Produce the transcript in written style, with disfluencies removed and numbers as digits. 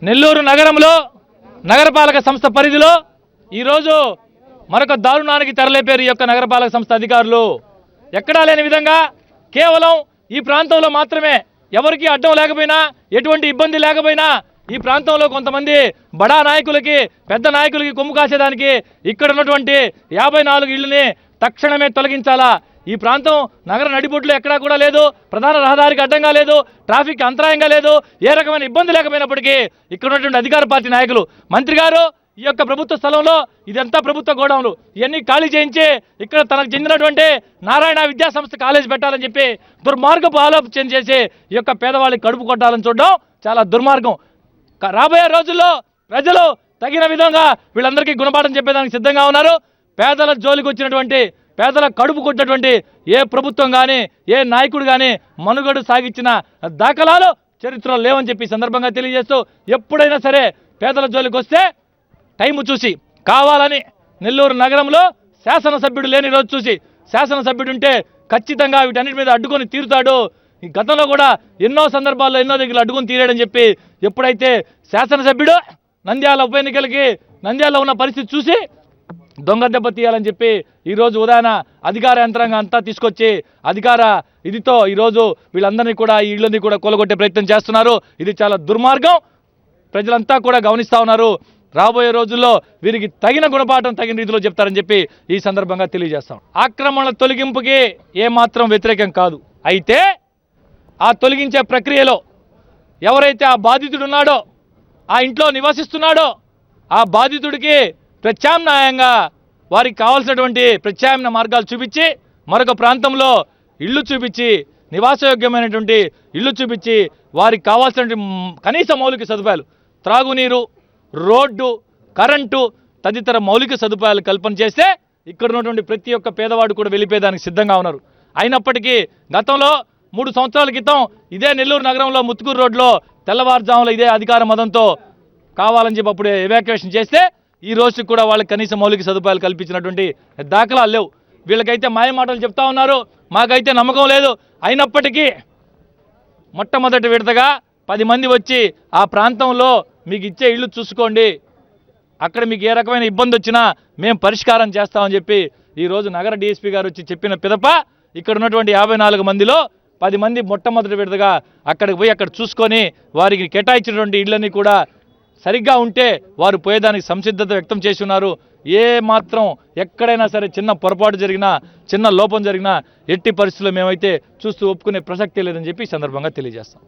నెల్లూరు నగరంలో నగరపాలక సంస్థ పరిధిలో ఈరోజు మరొక దారుణానికి తెరలేపారు ఈ యొక్క నగరపాలక సంస్థ అధికారులు. ఎక్కడా లేని విధంగా కేవలం ఈ ప్రాంతంలో మాత్రమే ఎవరికి అడ్డం లేకపోయినా ఎటువంటి ఇబ్బంది లేకపోయినా ఈ ప్రాంతంలో కొంతమంది బడా నాయకులకి పెద్ద నాయకులకి కొమ్ము కాసేదానికి ఇక్కడ ఉన్నటువంటి 54 ఇళ్లని తక్షణమే తొలగించాలా. ఈ ప్రాంతం నగర నడిబొడ్లు ఎక్కడా కూడా లేదు, ప్రధాన రహదారికి అడ్డంగా లేదు, ట్రాఫిక్ అంతరాయంగా లేదు, ఏ రకమైన ఇబ్బంది లేకపోయినప్పటికీ ఇక్కడ ఉన్నటువంటి అధికార పార్టీ నాయకులు మంత్రి గారు ఈ యొక్క ప్రభుత్వ స్థలంలో ఇదంతా ప్రభుత్వ గోడౌన్లు ఇవన్నీ ఖాళీ చేయించి ఇక్కడ తనకు చెందినటువంటి నారాయణ విద్యా సంస్థ కాలేజ్ పెట్టాలని చెప్పి దుర్మార్గపు ఆలోచన చేసి ఈ యొక్క పేదవాళ్ళకి కడుపు కొట్టాలని చూడడం చాలా దుర్మార్గం. రాబోయే రోజుల్లో ప్రజలు తగిన విధంగా వీళ్ళందరికీ గుణపాఠం చెప్పేదానికి సిద్ధంగా ఉన్నారు. పేదల జోలికి వచ్చినటువంటి పేదల కడుపు కొట్టినటువంటి ఏ ప్రభుత్వం కానీ ఏ నాయకుడు కానీ మనుగడ సాగించిన దాఖలాలు చరిత్రలో లేవని చెప్పి సందర్భంగా తెలియజేస్తూ ఎప్పుడైనా సరే పేదల జోలికి వస్తే టైము చూసి కావాలని నెల్లూరు నగరంలో శాసనసభ్యుడు లేని రోజు చూసి శాసనసభ్యుడు ఉంటే ఖచ్చితంగా వీటన్నిటి మీద అడ్డుకొని తీరుతాడు. ఈ గతంలో కూడా ఎన్నో సందర్భాల్లో ఎన్నో దగ్గర అడ్డుకొని తీరాడని చెప్పి ఎప్పుడైతే శాసనసభ్యుడు నంద్యాల ఉప ఎన్నికలకి నంద్యాలలో ఉన్న పరిస్థితి చూసి దొంగ దెబ్బ తీయాలని చెప్పి ఈరోజు ఉదయాన అధికార యంత్రాంగం అంతా తీసుకొచ్చి అధికార ఇదితో ఈరోజు వీళ్ళందరినీ కూడా ఈ ఇళ్ళని కూడా కూలగొట్టే ప్రయత్నం చేస్తున్నారు. ఇది చాలా దుర్మార్గం. ప్రజలంతా కూడా గమనిస్తూ ఉన్నారు. రాబోయే రోజుల్లో వీరికి తగిన గుణపాఠం తగిన రీతిలో చెప్తారని చెప్పి ఈ సందర్భంగా తెలియజేస్తాం. ఆక్రమణల తొలగింపుకి ఏమాత్రం వ్యతిరేకం కాదు. అయితే ఆ తొలగించే ప్రక్రియలో ఎవరైతే ఆ బాధితుడు ఉన్నాడో ఆ ఇంట్లో నివసిస్తున్నాడో ఆ బాధితుడికి ప్రత్యామ్నాయంగా వారికి కావాల్సినటువంటి ప్రత్యామ్నాయ మార్గాలు చూపించి మరొక ప్రాంతంలో ఇళ్ళు చూపించి నివాసయోగ్యమైనటువంటి ఇళ్ళు చూపించి వారికి కావాల్సినటువంటి కనీస మౌలిక సదుపాయాలు త్రాగునీరు, రోడ్డు, కరెంటు తదితర మౌలిక సదుపాయాలు కల్పన చేస్తే ఇక్కడ ఉన్నటువంటి ప్రతి ఒక్క పేదవాడు కూడా వెళ్ళిపోయేదానికి సిద్ధంగా ఉన్నారు. అయినప్పటికీ గతంలో 3 సంవత్సరాల క్రితం ఇదే నెల్లూరు నగరంలో ముత్తుకూరు రోడ్లో తెల్లవారుజాములో ఇదే అధికార మదంతో కావాలని చెప్పి అప్పుడే ఎవాక్యుయేషన్ చేస్తే ఈ రోజుకి కూడా వాళ్ళకి కనీస మౌలిక సదుపాయాలు కల్పించినటువంటి దాఖలాలు లేవు. వీళ్ళకైతే మాయమాటలు చెప్తా ఉన్నారు, మాకైతే నమ్మకం లేదు. అయినప్పటికీ మొట్టమొదటి విడతగా 10 మంది వచ్చి ఆ ప్రాంతంలో మీకు ఇచ్చే ఇళ్ళు చూసుకోండి, అక్కడ మీకు ఏ రకమైన ఇబ్బంది వచ్చినా మేము పరిష్కారం చేస్తామని చెప్పి ఈరోజు నగర డీఎస్పీ గారు వచ్చి చెప్పిన పిదప ఇక్కడ ఉన్నటువంటి 54 మందిలో 10 మంది మొట్టమొదటి విడతగా అక్కడికి పోయి అక్కడ చూసుకొని వారికి కేటాయించినటువంటి ఇళ్ళని కూడా సరిగ్గా ఉంటే వారు పోయేదానికి సంసిద్ధత వ్యక్తం చేసి ఉన్నారు. ఏ మాత్రం ఎక్కడైనా సరే చిన్న పొరపాటు జరిగినా చిన్న లోపం జరిగినా ఎట్టి పరిస్థితుల్లో మేమైతే చూస్తూ ఒప్పుకునే ప్రసక్తే లేదని చెప్పి ఈ సందర్భంగా తెలియజేస్తాం.